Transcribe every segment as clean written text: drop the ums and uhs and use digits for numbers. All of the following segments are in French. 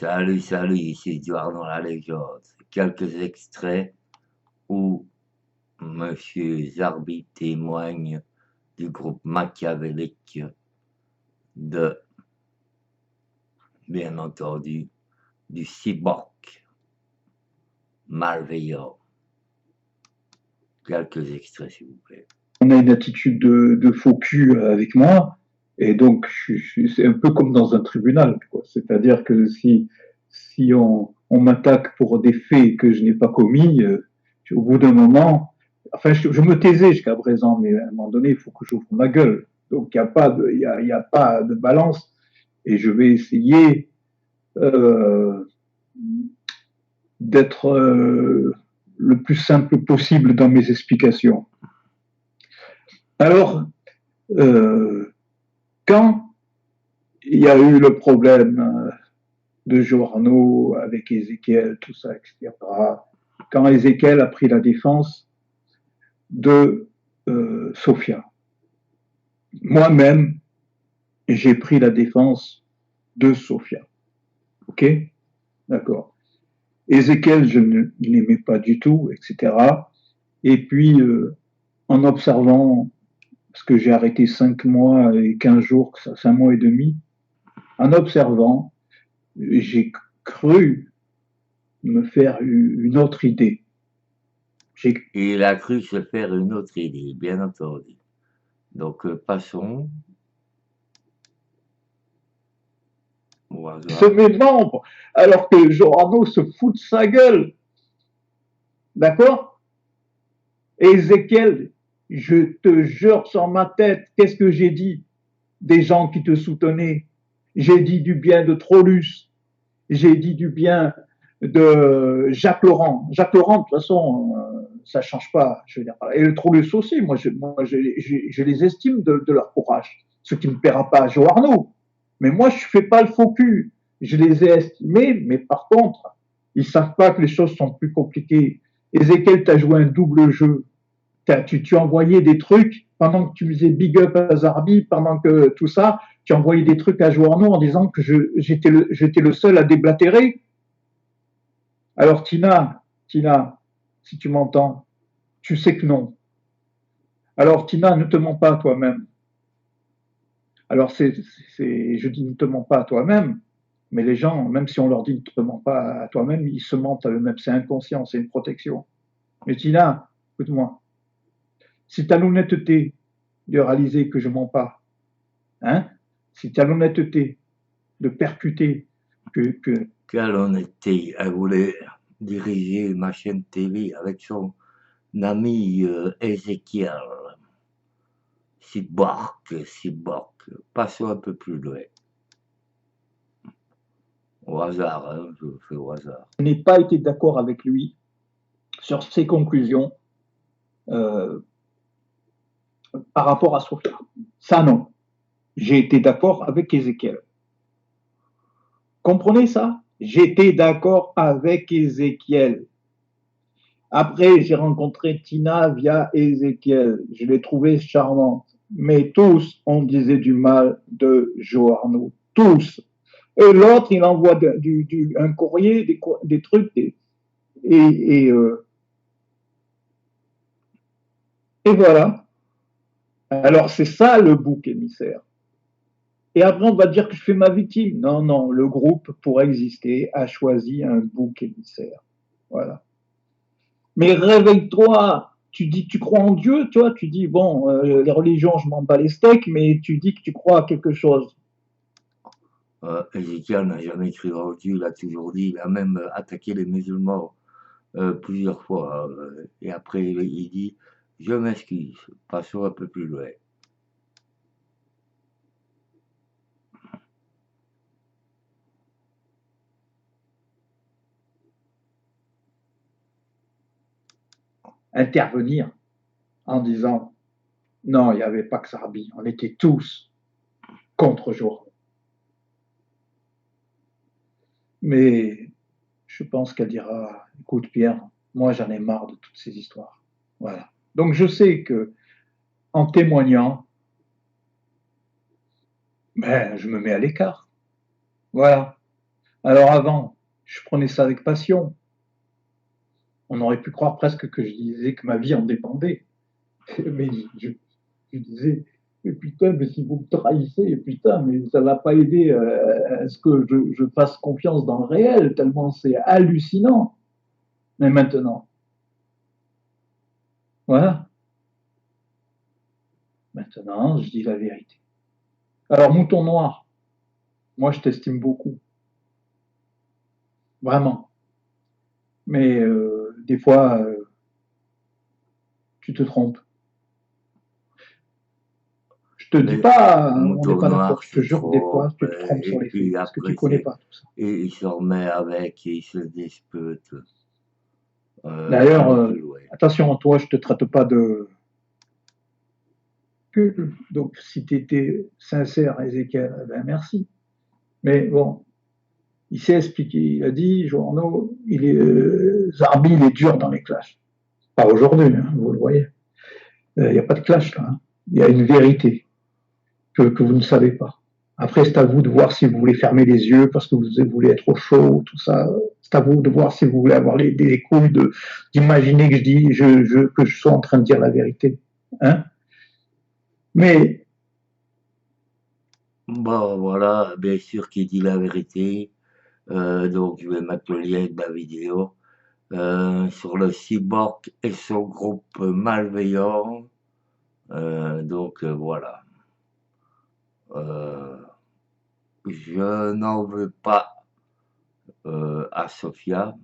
Salut, salut, ici Edouard dans la légende. Quelques extraits où Monsieur Zarbi témoigne du groupe machiavélique de, bien entendu, du cyborg malveillant. Quelques extraits, s'il vous plaît. On a une attitude de faux cul avec moi, et donc c'est un peu comme dans un tribunal, quoi. C'est-à-dire que si on m'attaque pour des faits que je n'ai pas commis, au bout d'un moment, enfin je me taisais jusqu'à présent, mais à un moment donné, il faut que j'ouvre ma gueule. Donc il n'y a pas de, y a pas de balance, et je vais essayer euh, d'être le plus simple possible dans mes explications. Alors, quand il y a eu le problème de Joarno avec Ézéchiel, tout ça, etc., quand Ézéchiel a pris la défense de Sophia, moi-même, j'ai pris la défense de Sophia. Ok? D'accord. Ézéchiel, je ne l'aimais pas du tout, etc. Et puis, en observant, parce que j'ai arrêté 5 mois et 15 jours, 5 mois et demi, en observant, j'ai cru me faire une autre idée. Il a cru se faire une autre idée, bien entendu. Donc, passons au Se hasard. met membres, alors que Jorano se fout de sa gueule. D'accord? Ézéchiel, je te jure sur ma tête, qu'est-ce que j'ai dit? Des gens qui te soutenaient. J'ai dit du bien de Trollus. J'ai dit du bien de Jacques Laurent. Jacques Laurent, de toute façon, ça change pas. Je veux dire. Et le Trollus aussi, je les estime de leur courage. Ce qui ne paiera pas à Joe Arnaud. Mais moi, je fais pas le faux cul. Je les ai estimés, mais par contre, ils savent pas que les choses sont plus compliquées. Ézéchiel, t'as joué un double jeu. Tu envoyais des trucs pendant que tu faisais big up à Zarbi, pendant que tout ça, tu envoyais des trucs à Joarno en disant que j'étais le seul à déblatérer. Alors Tina, si tu m'entends, tu sais que non. Alors Tina, ne te mens pas à toi-même. Alors je dis ne te mens pas à toi-même, mais les gens, même si on leur dit ne te mens pas à toi-même, ils se mentent à eux-mêmes. C'est inconscient, c'est une protection. Mais Tina, écoute-moi, si tu as l'honnêteté de réaliser que je mens pas, hein, si tu as l'honnêteté de percuter que Quelle honnêteté! Elle voulait diriger ma chaîne TV avec son ami Ézéchiel. Cyborg. Passons un peu plus loin. Au hasard, hein, je fais au hasard. je n'ai pas été d'accord avec lui sur ses conclusions par rapport à Sophia. Ça, non. J'ai été d'accord avec Ézéchiel. Comprenez ça? J'étais d'accord avec Ézéchiel. Après, j'ai rencontré Tina via Ézéchiel. Je l'ai trouvée charmante. Mais tous, on disait du mal de Joarno. Tous. Et l'autre, il envoie un courrier, des trucs, et voilà. Alors, c'est ça le bouc émissaire. Et après, on va dire que je fais ma victime. Non, non, le groupe, pour exister, a choisi un bouc émissaire. Voilà. Mais réveille-toi. Tu dis que tu crois en Dieu, toi. Tu dis, bon, les religions, je m'en bats les steaks, mais tu dis que tu crois à quelque chose. Ézéchiel n'a jamais cru en Dieu, il a toujours dit, il a même attaqué les musulmans plusieurs fois. Et après, il dit, je m'excuse, passons un peu plus loin. Intervenir en disant, non, il n'y avait pas que Sarbi, on était tous contre Jour. Mais je pense qu'elle dira, écoute Pierre, moi j'en ai marre de toutes ces histoires. Voilà. Donc je sais que en témoignant, ben, je me mets à l'écart. Voilà. Alors avant, je prenais ça avec passion. On aurait pu croire presque que je disais que ma vie en dépendait. Mais je disais, mais putain, mais si vous me trahissez, putain, mais ça va pas aider à ce que je fasse confiance dans le réel, tellement c'est hallucinant. Mais maintenant, voilà, maintenant, je dis la vérité. Alors, mouton noir, moi, je t'estime beaucoup, vraiment. Mais des fois, tu te trompes. Je te dis Mais pas, on n'est Mouton pas d'accord. Noir Je te se jure que des fois, trompe, tu te trompes et sur les faits, puis parce que tu après, connais pas tout ça. et il se remet avec, et il se dispute D'ailleurs, aller plus loin. attention, toi, je te traite pas de. Donc, si tu étais sincère, Ézéchiel, eh ben merci. Mais bon, il s'est expliqué. Il a dit, Journaux, Zarbi, il est dur dans les clashs. Pas aujourd'hui, hein, vous le voyez. Il n'y a pas de clash là. Hein. Il y a une vérité que vous ne savez pas. Après, c'est à vous de voir si vous voulez fermer les yeux parce que vous voulez être au chaud, tout ça. C'est à vous de voir si vous voulez avoir les couilles d'imaginer que que je sois en train de dire la vérité. Hein. Mais Bon, voilà, bien sûr qu'il dit la vérité. Donc, je vais mettre le lien de la vidéo sur le cyborg et son groupe malveillant. Donc, voilà. Euh, je n'en veux pas à Sofia.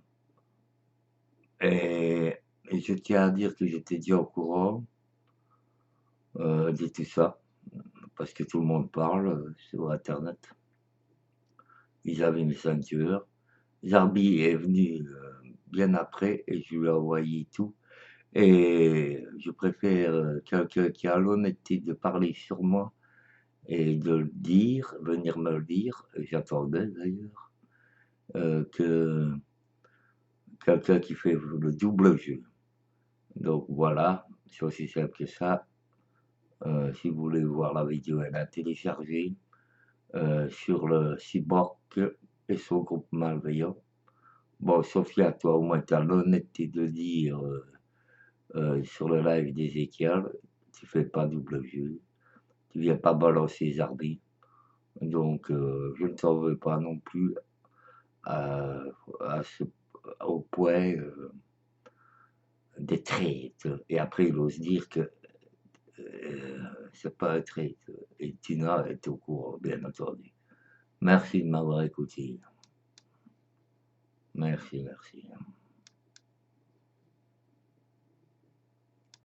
Et je tiens à dire que j'étais déjà au courant de tout ça, parce que tout le monde parle sur Internet. Ils avaient mes ceintures. Zarbi est venu bien après et je lui ai envoyé tout. Et je préfère quelqu'un qui a l'honnêteté de parler sur moi et de le dire, venir me le dire, et j'attendais d'ailleurs, que quelqu'un qui fait le double jeu. Donc voilà, c'est aussi simple que ça. Si vous voulez voir la vidéo, elle a téléchargée sur le cyborg et son groupe malveillant. Bon, Sophia, toi, au moins, tu as l'honnêteté de dire sur le live d'Ezekiel, tu fais pas double jeu, tu viens pas balancer les arbitres. Donc, je ne t'en veux pas non plus à, à ce, au point des traites. Et après, il ose dire que c'est pas un trait. Et Tina est au courant, bien entendu. Merci de m'avoir écouté. Merci, merci.